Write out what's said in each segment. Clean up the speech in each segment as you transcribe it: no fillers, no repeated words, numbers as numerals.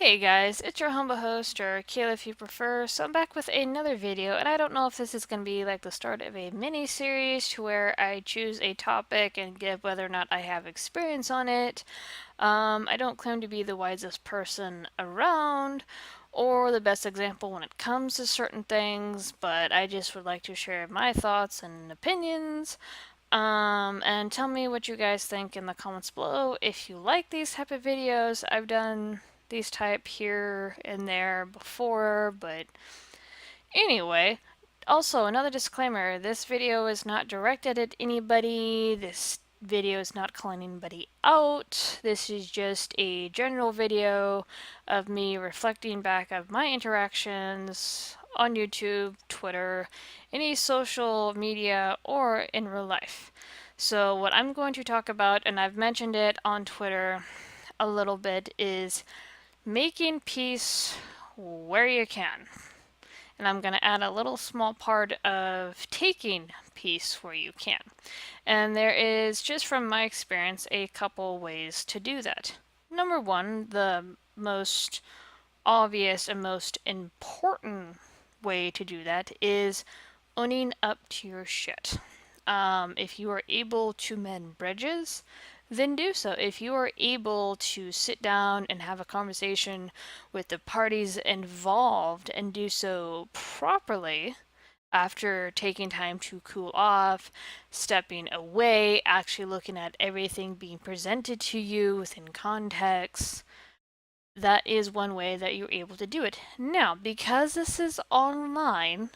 Hey guys, it's your humble host, or Kayla if you prefer. So I'm back with another video, and I don't know if this is going to be like the start of a mini series to where I choose a topic and give whether or not I have experience on it. I don't claim to be the wisest person around or the best example when it comes to certain things, but I just would like to share my thoughts and opinions. And tell me what you guys think in the comments below. If you like these type of videos, I've done these type here and there before, but anyway. Also, another disclaimer, this video is not directed at anybody. This video is not calling anybody out. This is just a general video of me reflecting back of my interactions on YouTube, Twitter, any social media, or in real life. So what I'm going to talk about, and I've mentioned it on Twitter a little bit, is making peace where you can. And I'm going to add a little small part of taking peace where you can. And there is, just from my experience, a couple ways to do that. Number one, the most obvious and most important way to do that is owning up to your shit. If you are able to mend bridges, then do so. If you are able to sit down and have a conversation with the parties involved and do so properly, after taking time to cool off, stepping away, actually looking at everything being presented to you within context, that is one way that you're able to do it. Now, because this is online,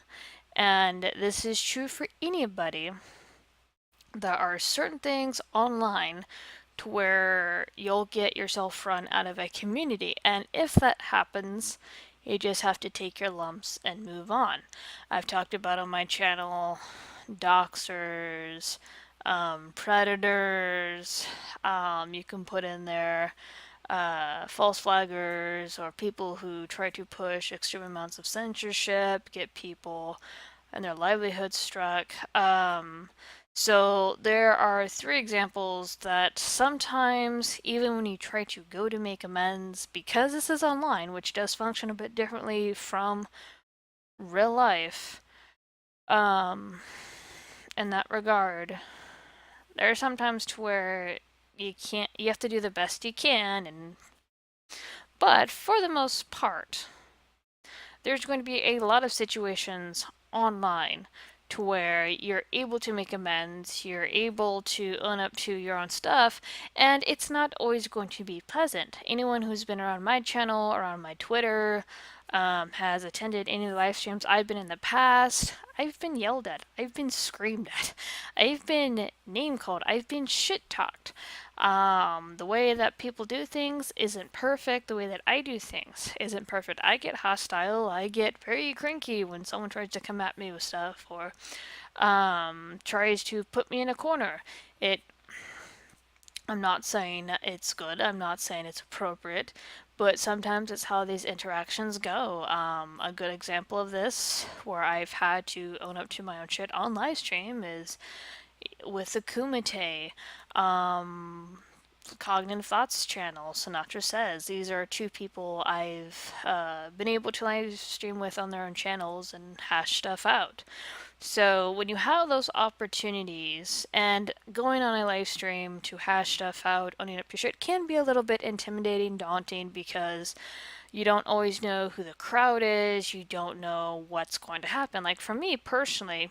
and this is true for anybody, there are certain things online to where you'll get yourself run out of a community. And if that happens, you just have to take your lumps and move on. I've talked about on my channel doxers, predators, you can put in there false flaggers or people who try to push extreme amounts of censorship, get people and their livelihoods struck. So there are three examples that sometimes, even when you try to go to make amends, because this is online, which does function a bit differently from real life, um, in that regard, there are sometimes to where you have to do the best you can, but for the most part, there's going to be a lot of situations online to where you're able to make amends, you're able to own up to your own stuff, and it's not always going to be pleasant. Anyone who's been around my channel, around my Twitter, has attended any live streams I've been in the past, I've been yelled at, I've been screamed at, I've been name called, I've been shit talked. The way that people do things isn't perfect. The way that I do things isn't perfect. I get hostile. I get very cranky when someone tries to come at me with stuff or tries to put me in a corner. It. I'm not saying it's good. I'm not saying it's appropriate, but sometimes it's how these interactions go. A good example of this, where I've had to own up to my own shit on live stream, is with the Kumite. Cognitive Thoughts channel, Sinatra Says. These are two people I've been able to live stream with on their own channels and hash stuff out. So when you have those opportunities and going on a live stream to hash stuff out, owning up your shit can be a little bit intimidating, daunting, because you don't always know who the crowd is, you don't know what's going to happen. Like for me personally,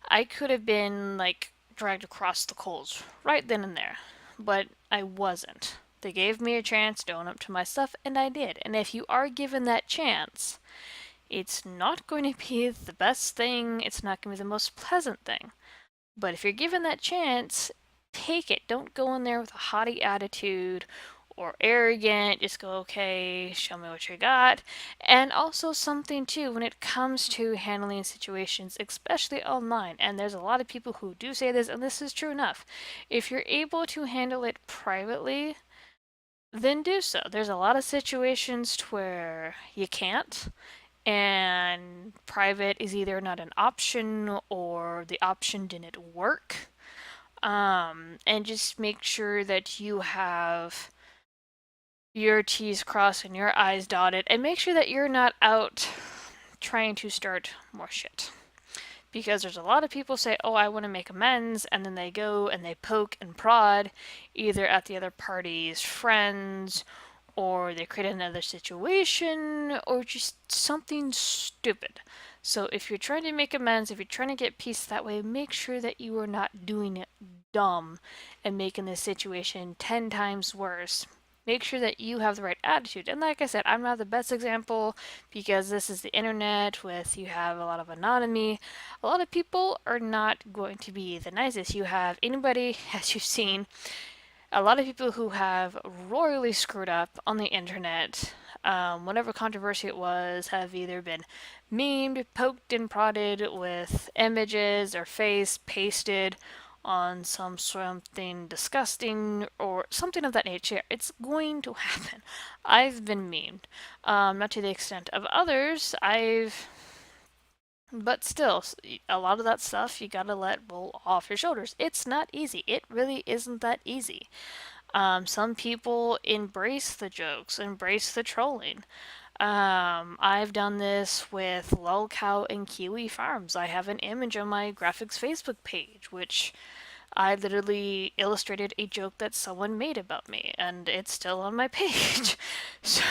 I could have been like dragged across the coals right then and there, but I wasn't. They gave me a chance to own up to my stuff, and I did. And if you are given that chance, it's not going to be the best thing, it's not going to be the most pleasant thing. But if you're given that chance, take it. Don't go in there with a haughty attitude or arrogant. Just go, okay, show me what you got. And also something too, when it comes to handling situations, especially online, and there's a lot of people who do say this, and this is true enough. If you're able to handle it privately, then do so. There's a lot of situations where you can't, and private is either not an option or the option didn't work. And just make sure that you have your T's crossed and your I's dotted, and make sure that you're not out trying to start more shit. Because there's a lot of people say, oh, I want to make amends, and then they go and they poke and prod either at the other party's friends, or they create another situation, or just something stupid. So if you're trying to make amends, if you're trying to get peace that way, make sure that you are not doing it dumb and making the situation 10 times worse. Make sure that you have the right attitude. And like I said, I'm not the best example because this is the internet with you have a lot of anonymity. A lot of people are not going to be the nicest. You have anybody, as you've seen, a lot of people who have royally screwed up on the internet, whatever controversy it was, have either been memed, poked and prodded with images or face pasted on something disgusting or something of that nature. It's going to happen. I've been memed, not to the extent of others. But still, a lot of that stuff you gotta let roll off your shoulders. It's not easy. It really isn't that easy. Some people embrace the jokes, embrace the trolling. I've done this with Lolcow and Kiwi Farms. I have an image on my graphics Facebook page, which I literally illustrated a joke that someone made about me, and it's still on my page. So,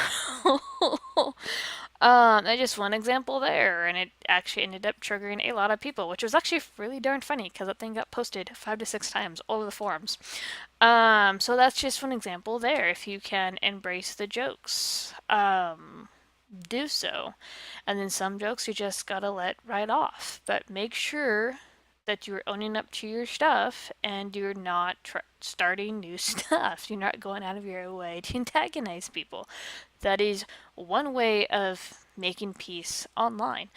just one example there, and it actually ended up triggering a lot of people, which was actually really darn funny because that thing got posted 5 to 6 times all over the forums. So that's just one example there. If you can embrace the jokes, do so. And then some jokes you just gotta let right off. But make sure that you're owning up to your stuff and you're not starting new stuff. You're not going out of your way to antagonize people. That is one way of making peace online.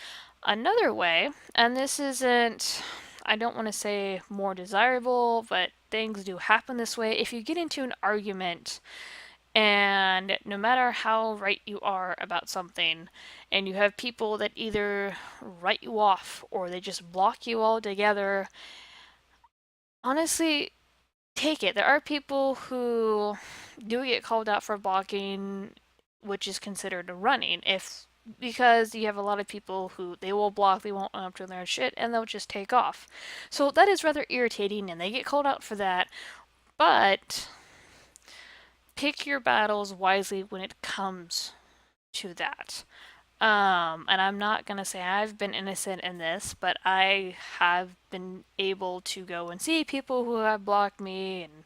Another way, and this isn't, I don't want to say more desirable, but things do happen this way. If you get into an argument and no matter how right you are about something, and you have people that either write you off or they just block you altogether, honestly, take it. There are people who do get called out for blocking, which is considered running. If because you have a lot of people who they will block, they won't own up to their shit, and they'll just take off. So that is rather irritating, and they get called out for that. But pick your battles wisely when it comes to that. And I'm not gonna say I've been innocent in this, but I have been able to go and see people who have blocked me, and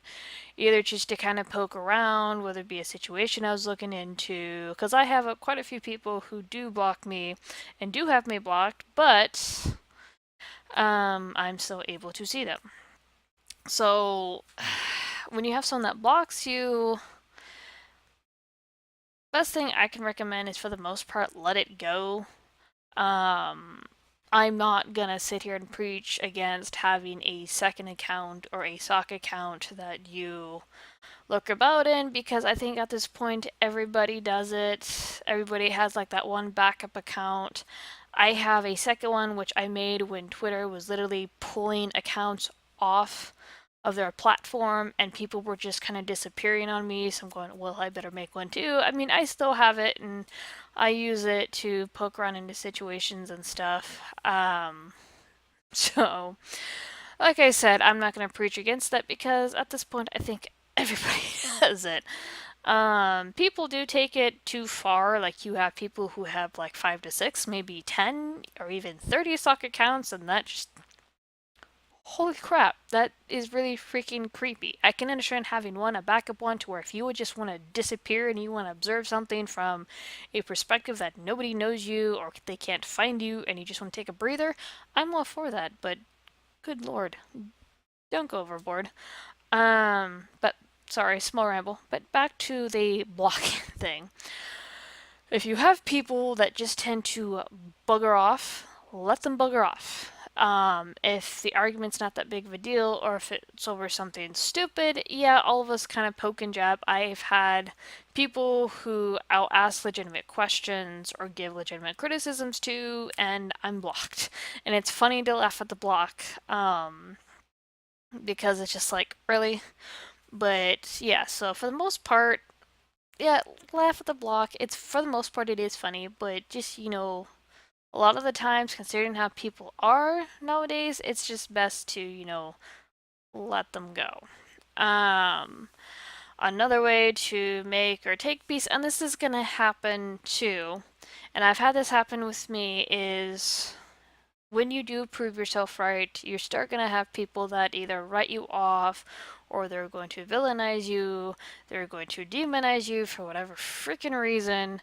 either just to kind of poke around, whether it be a situation I was looking into, because I have quite a few people who do block me and do have me blocked, but I'm still able to see them. So when you have someone that blocks you, best thing I can recommend is for the most part let it go. Um, I'm not gonna sit here and preach against having a second account or a sock account that you lurk about in because I think at this point everybody does it. Everybody has like that one backup account. I have a second one which I made when Twitter was literally pulling accounts off of their platform and people were just kind of disappearing on me. So I'm going, well, I better make one too. I mean, I still have it and I use it to poke around into situations and stuff. So, like I said, I'm not going to preach against that because at this point I think everybody does it. People do take it too far. Like you have people who have like 5 to 6, maybe 10, or even 30 sock accounts, and that just holy crap, that is really freaking creepy. I can understand having a backup one, to where if you would just want to disappear and you want to observe something from a perspective that nobody knows you or they can't find you and you just want to take a breather, I'm all for that. But good lord, don't go overboard. But sorry, small ramble. But back to the blocking thing. If you have people that just tend to bugger off, let them bugger off. If the argument's not that big of a deal, or if it's over something stupid, yeah, all of us kind of poke and jab. I've had people who I'll ask legitimate questions or give legitimate criticisms to, and I'm blocked. And it's funny to laugh at the block, because it's just like, really? But yeah, so for the most part, yeah, laugh at the block. It's for the most part it is funny, but just a lot of the times, considering how people are nowadays, it's just best to let them go. Um, Another way to make or take peace, and this is gonna happen too, and I've had this happen with me, is when you do prove yourself right, you start going to have people that either write you off or they're going to villainize you, they're going to demonize you for whatever freaking reason.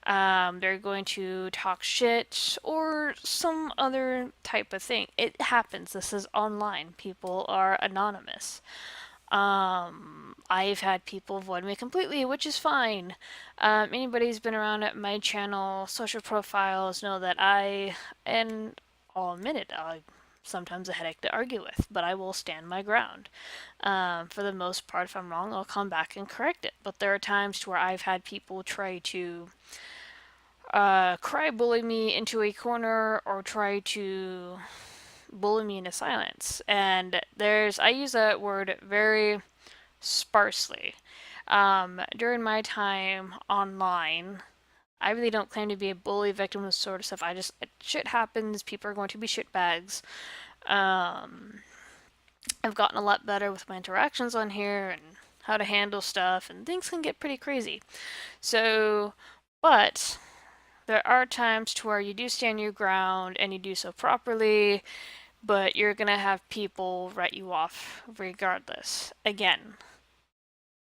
They're going to talk shit or some other type of thing. It happens. This is online. People are anonymous. I've had people avoid me completely, which is fine. Anybody who's been around at my channel, social profiles know that and I'll admit it, I'm sometimes a headache to argue with, but I will stand my ground. For the most part, if I'm wrong, I'll come back and correct it. But there are times where I've had people try to cry bully me into a corner or try to bully me into silence. And I use that word very sparsely. During my time online, I really don't claim to be a bully victim of this sort of stuff. Shit happens. People are going to be shitbags. Um, I've gotten a lot better with my interactions on here and how to handle stuff, and things can get pretty crazy. So, but there are times to where you do stand your ground and you do so properly, but you're gonna have people write you off regardless. Again,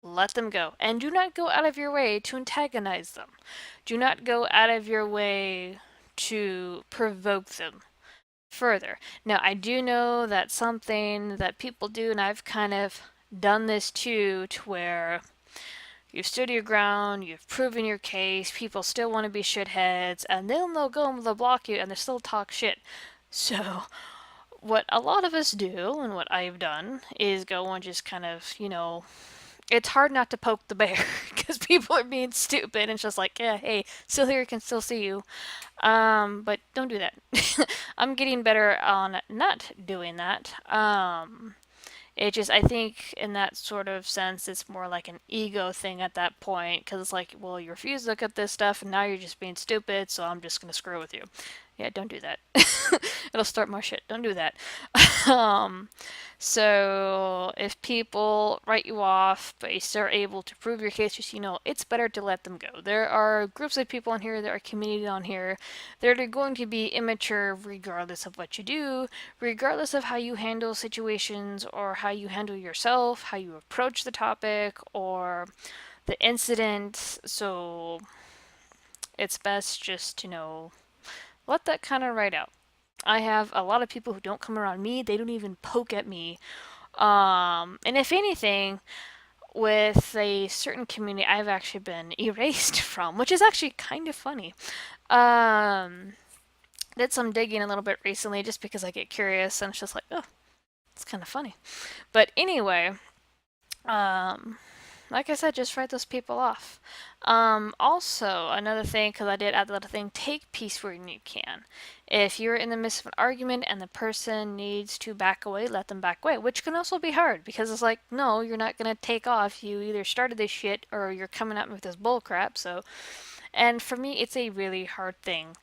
let them go. And do not go out of your way to antagonize them. Do not go out of your way to provoke them further. Now, I do know that something that people do, and I've kind of done this too, to where you've stood your ground, you've proven your case, people still want to be shitheads, and then they'll go and they'll block you and they still talk shit. So, what a lot of us do, and what I've done, is go and just kind of, it's hard not to poke the bear because people are being stupid and it's just like, yeah, hey, still here, can still see you. But don't do that. I'm getting better on not doing that. It just, I think, in that sort of sense, it's more like an ego thing at that point because it's like, well, you refuse to look at this stuff and now you're just being stupid, so I'm just gonna screw with you. Yeah, don't do that. It'll start more shit. Don't do that. um, so if people write you off, but you still are able to prove your case, just it's better to let them go. There are groups of people on here, there are community on here. They're going to be immature regardless of what you do, regardless of how you handle situations or how you handle yourself, how you approach the topic or the incident. So it's best just to let that kind of ride out. I have a lot of people who don't come around me. They don't even poke at me. And if anything, with a certain community, I've actually been erased from, which is actually kind of funny. Um, did some digging a little bit recently just because I get curious, and it's just like, oh, it's kind of funny. But anyway, um, like I said, just write those people off. Also, another thing, because I did add the little thing, take peace when you can. If you're in the midst of an argument and the person needs to back away, let them back away, which can also be hard because it's like, no, you're not going to take off. You either started this shit or you're coming at me with this bullcrap. So, and for me, it's a really hard thing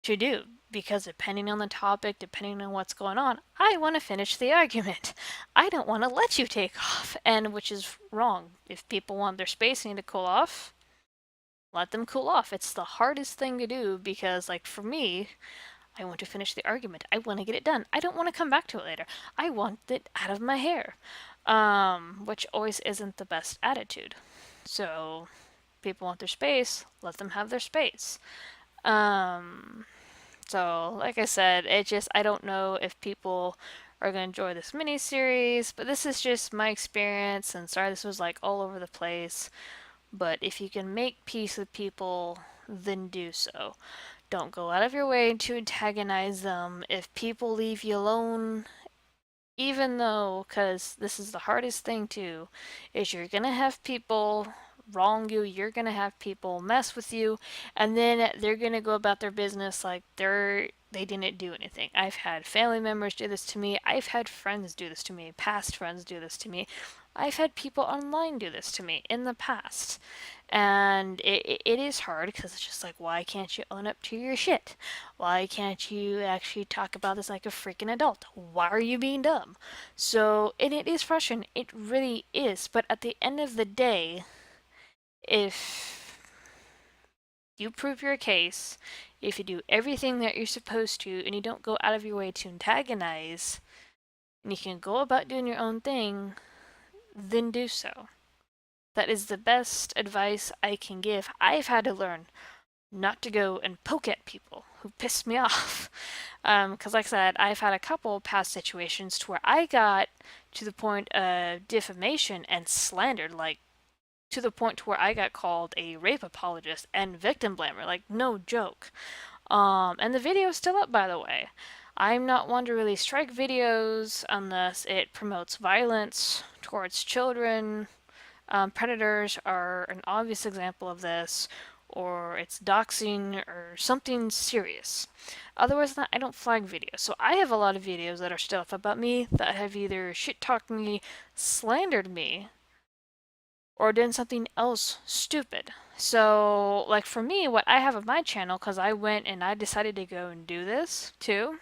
to do because depending on the topic, depending on what's going on, I want to finish the argument. I don't want to let you take off, and which is wrong. If people want their space and need to cool off, let them cool off. It's the hardest thing to do because, like, for me, I want to finish the argument. I want to get it done. I don't want to come back to it later. I want it out of my hair, which always isn't the best attitude. So, people want their space, let them have their space. Um, so, like I said, I don't know if people are going to enjoy this mini series, but this is just my experience, and sorry this was like all over the place. But if you can make peace with people, then do so. Don't go out of your way to antagonize them. If people leave you alone, even though, because this is the hardest thing too, is you're gonna have people wrong you, you're gonna have people mess with you, and then they're gonna go about their business like they didn't do anything. I've had family members do this to me, I've had friends do this to me, past friends do this to me, I've had people online do this to me in the past. And it is hard because it's just like, why can't you own up to your shit? Why can't you actually talk about this like a freaking adult? Why are you being dumb? So, and it is frustrating. It really is. But at the end of the day, if you prove your case, if you do everything that you're supposed to, and you don't go out of your way to antagonize, and you can go about doing your own thing, then do so. That is the best advice I can give. I've had to learn not to go and poke at people who piss me off. Because, like I said, I've had a couple past situations to where I got to the point of defamation and slandered, like to the point to where I got called a rape apologist and victim blamer, like no joke. And the video is still up, by the way. I'm not one to really strike videos unless it promotes violence towards children. Predators are an obvious example of this, or it's doxing or something serious. Otherwise than that, I don't flag videos. So I have a lot of videos that are still up about me that have either shit talked me, slandered me, or done something else stupid. So, like for me, what I have on my channel, because I went and I decided to go and do this too.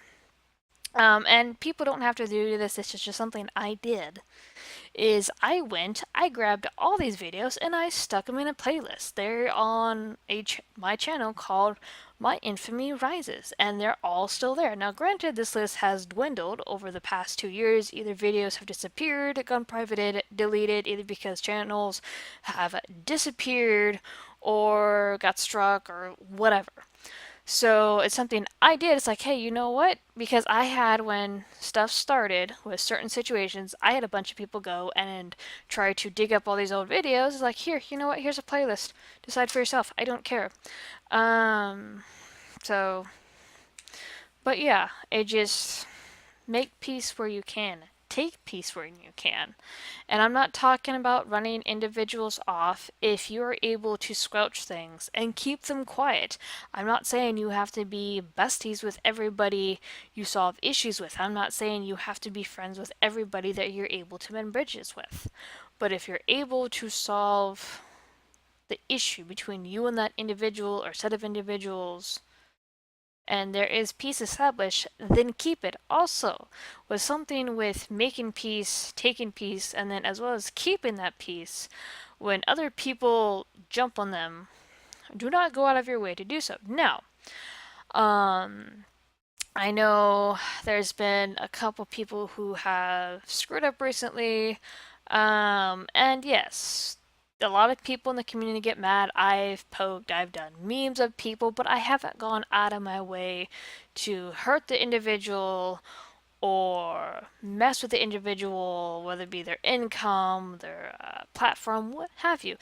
And people don't have to do this, it's just something I did is I grabbed all these videos and I stuck them in a playlist. They're on my channel called My Infamy Rises, and they're all still there. Now, granted, this list has dwindled over the past 2 years. Either videos have disappeared, gone private, deleted, either because channels have disappeared or got struck or whatever. So it's something I did. It's like, hey, you know what? Because I had, when stuff started with certain situations, I had a bunch of people go and try to dig up all these old videos. It's like, here, you know what? Here's a playlist. Decide for yourself. I don't care. Um, so, but yeah, it just make peace where you can. Take peace where you can. And I'm not talking about running individuals off if you're able to squelch things and keep them quiet. I'm not saying you have to be besties with everybody you solve issues with. I'm not saying you have to be friends with everybody that you're able to mend bridges with. But if you're able to solve the issue between you and that individual or set of individuals, and there is peace established, then keep it. Also, with something with making peace, taking peace, and then as well as keeping that peace, when other people jump on them, do not go out of your way to do so. Now, um, I know there's been a couple people who have screwed up recently, and yes, a lot of people in the community get mad. I've poked, I've done memes of people, but I haven't gone out of my way to hurt the individual or mess with the individual, whether it be their income, their platform, what have you.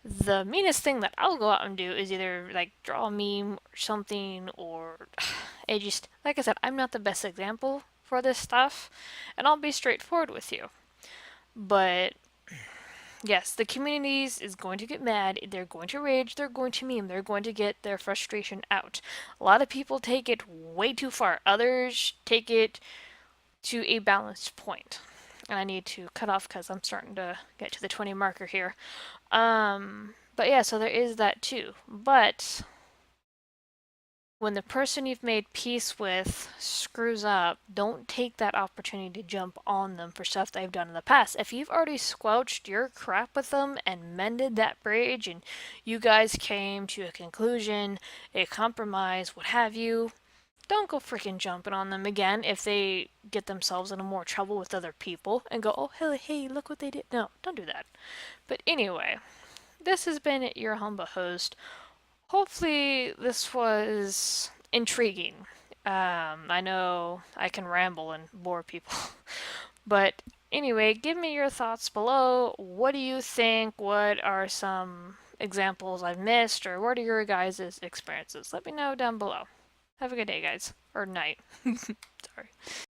The meanest thing that I'll go out and do is either like draw a meme or something, or it just, like I said, I'm not the best example for this stuff, and I'll be straightforward with you. But yes, the communities is going to get mad, they're going to rage, they're going to meme, they're going to get their frustration out. A lot of people take it way too far, others take it to a balanced point. And I need to cut off because I'm starting to get to the 20 marker here. But yeah, so there is that too. But when the person you've made peace with screws up, don't take that opportunity to jump on them for stuff they've done in the past. If you've already squelched your crap with them and mended that bridge and you guys came to a conclusion, a compromise, what have you, don't go freaking jumping on them again if they get themselves into more trouble with other people and go, oh, hey, look what they did. No, don't do that. But anyway, this has been your humble host. Hopefully, this was intriguing. I know I can ramble and bore people. But anyway, give me your thoughts below. What do you think? What are some examples I've missed? Or what are your guys' experiences? Let me know down below. Have a good day, guys. Or night. Sorry.